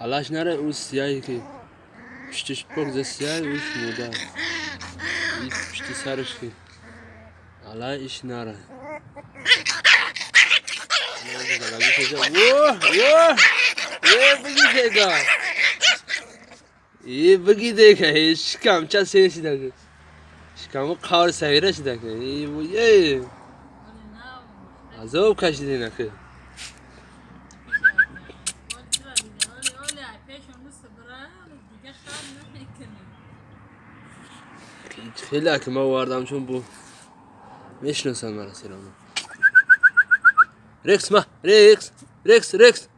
علاش نره اون سیاهی که پشتش بگذه سیاه اوش موده این پشت سرش که علاش نره ووه ووه بگی دیگه ای بگی دیگه شکم چه سیسی دیگه شکم قار سویرش دیگه ای ویه عذاب کشیدی نکه خیلی که ما واردم چون بو میشناسم مرا سیرامو رکس ما رکس رکس رکس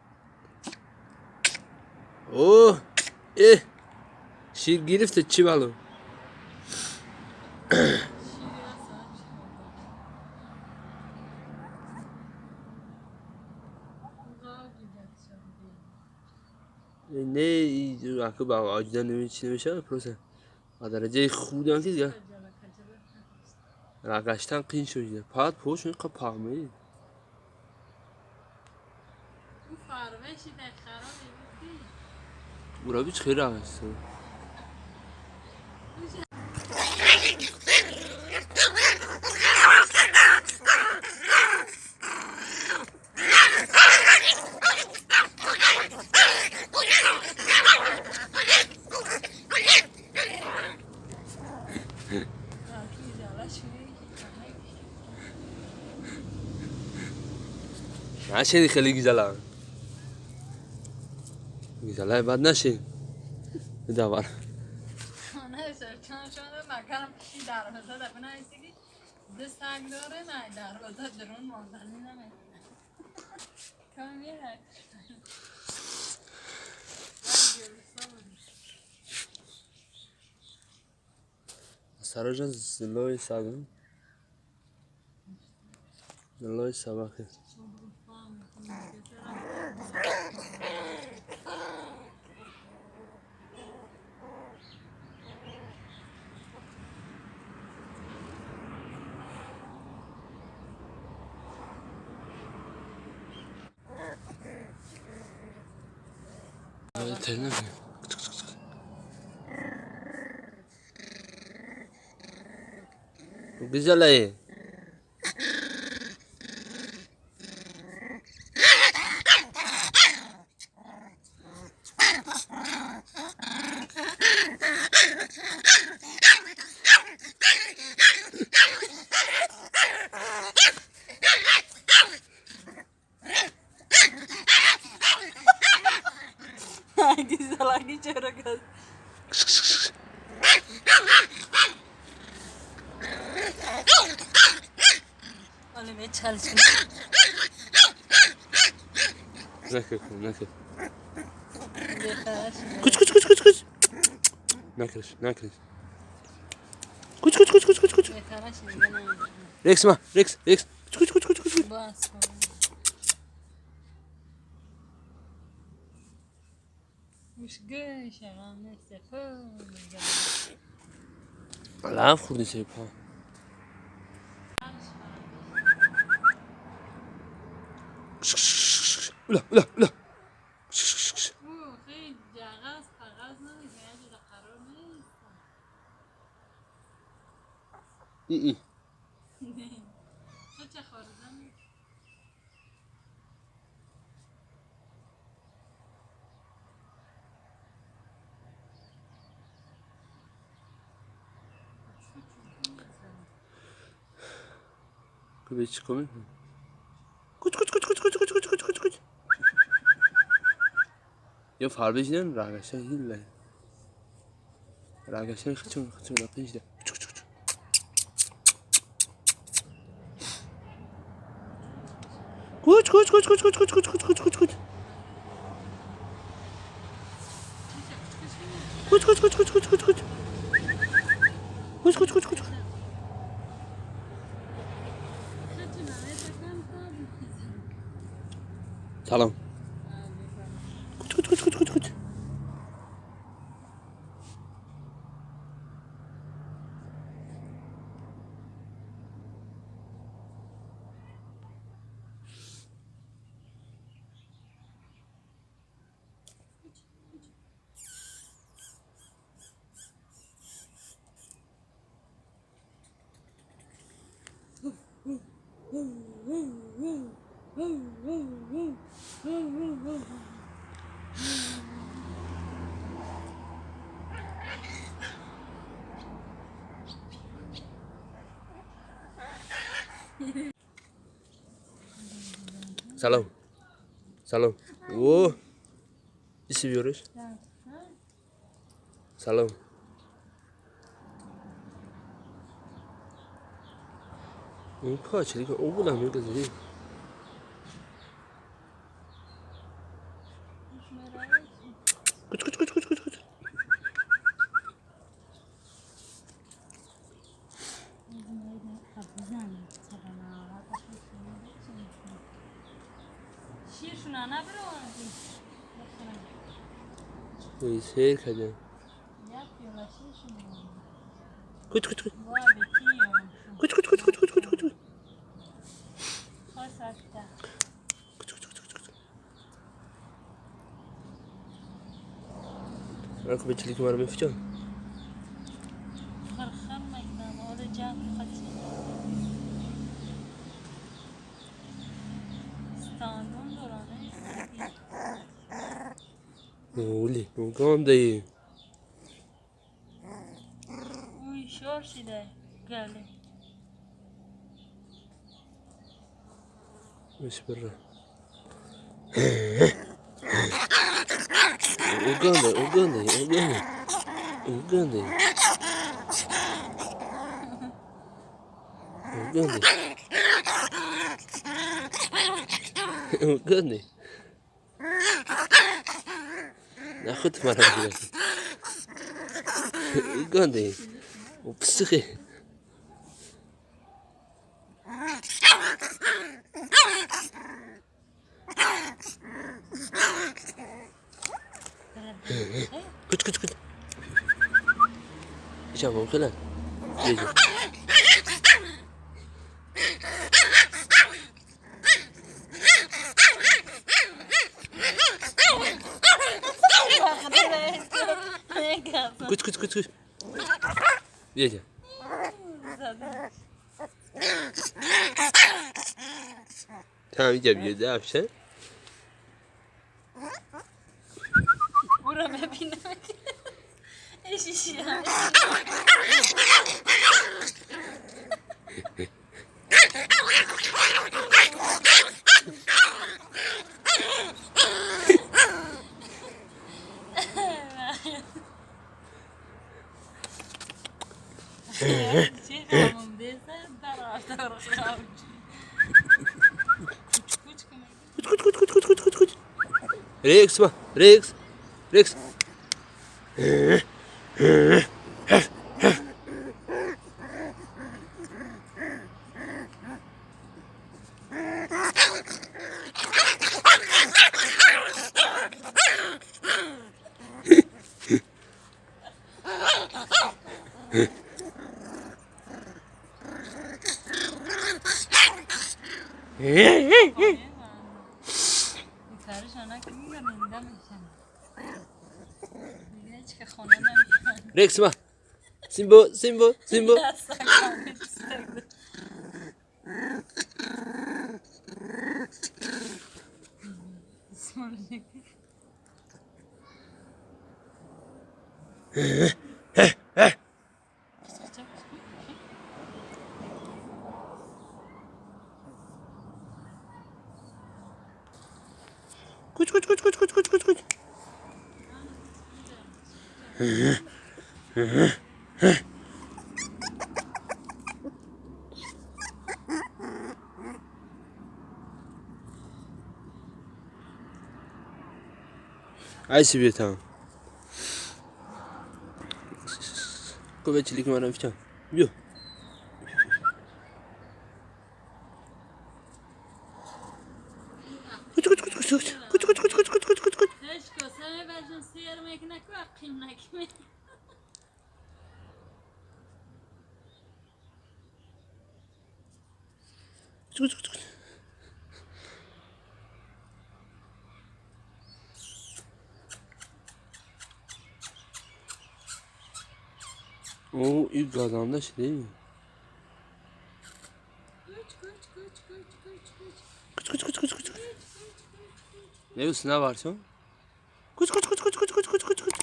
اوه اه شیر گرفته چی بالو نه اکو با آجدن نمیشه پروسه درجه خودم که دیگه رقشتن قین شده پاد پوش این قپامه برای بیچ خیلی رقشته نشه خیلی گیزلا گیزلا بد نشه بدور نه سر چون مکانم چی در وسط دفعه نیستی دست تگ داره نه در وسط درون ماندنی نمیدونه کم میره سراجان زلای سبن زلای سبخه ترنم güzel. Güzel hangi çevre kız? Öyle bir çalışma. Nakır. Yeter. Kuç. Nakır. Kuç. Yeter şimdi gene. Rex ma. Rex. Kuç. Bas. مش قايش يا غامل سفون. العاب خوردی سه پا. Ula. خیلی جغاز پغاز نمیشه اگه قرار نیست. İyi. تو چه خوردن؟ Kubi çıkıyor. Kuç. Ya farbejden ragaşa hille. Ragaşa xıçın da pejde. Kuç. Kuç. Salam. Kuç. Salam. Salam. Oo. Bir seviyoruz. Salam. Kaçırdık. O bulamıyor kızı. Kuç kuç kuç kuç kuç kuç. شیر شونا نبره Seyir kaca. yapıyorlar şir şuna. Kuç kuç kuç. Vay be kiyo. Kuç kuç kuç kuç kuç kuç kuç. Kaç saatte? Kuç kuç kuç kuç kuç. Aku becelik kemarin mefcan. Kırkın mekdan olacak kaçı. İstanbul dolanı istedi. Uli. Bukan dayı. Uy şorsi de geldi. Bismillah. Uganda, Uganda, Uganda. Uganda. Uganda. Uganda. ناخد مرة كده Uganda. وبسخي كت كت كت شافوا خلال يجي كت كت كت كت يجي tamam yapıyor da yapsın. Burama binek. Eş iş ya. Tamam dese tarafta orası Kut kut kut kut kut kut kut. Rex ma, Rex. Rex. Yukarı şana kimin yanında mı sen? Hiç ki khona namiyan. Rex ma. Simbo, Simbo, Simbo. Ya saklamak istedim. Sonra ne? Kuç kuç kuç kuç kuç kuç kuç kuç. Ay seviyor tamam. Kuvvetçilik var hafiften. Yok. Kuç kuç kuç kuç kuç kuç kuç kuç kuç kuç kuç kuç kuç. Eşko sen versin sıyırmak ne kadar kıymak mı? Kuç kuç kuç. O ilk adamda şey değil mi? Kuç kuç kuç kuç kuç. Ne üstüne varsın? Kuç kuç kuç kuç kuç kuç kuç kuç kuç.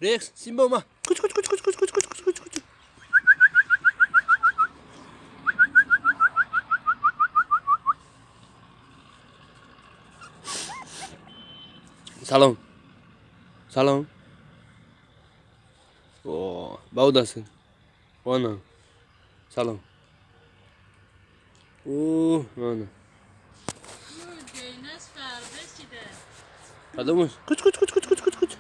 Rex, Simba ma. Kuç kuç kuç kuç kuç kuç kuç kuç kuç kuç. Salon. Salon. Oo, baudasın. Ona. Salon. Oo, ona. Yok, Zeynep kardeşi de. Adamız. Kuç kuç kuç kuç kuç kuç kuç.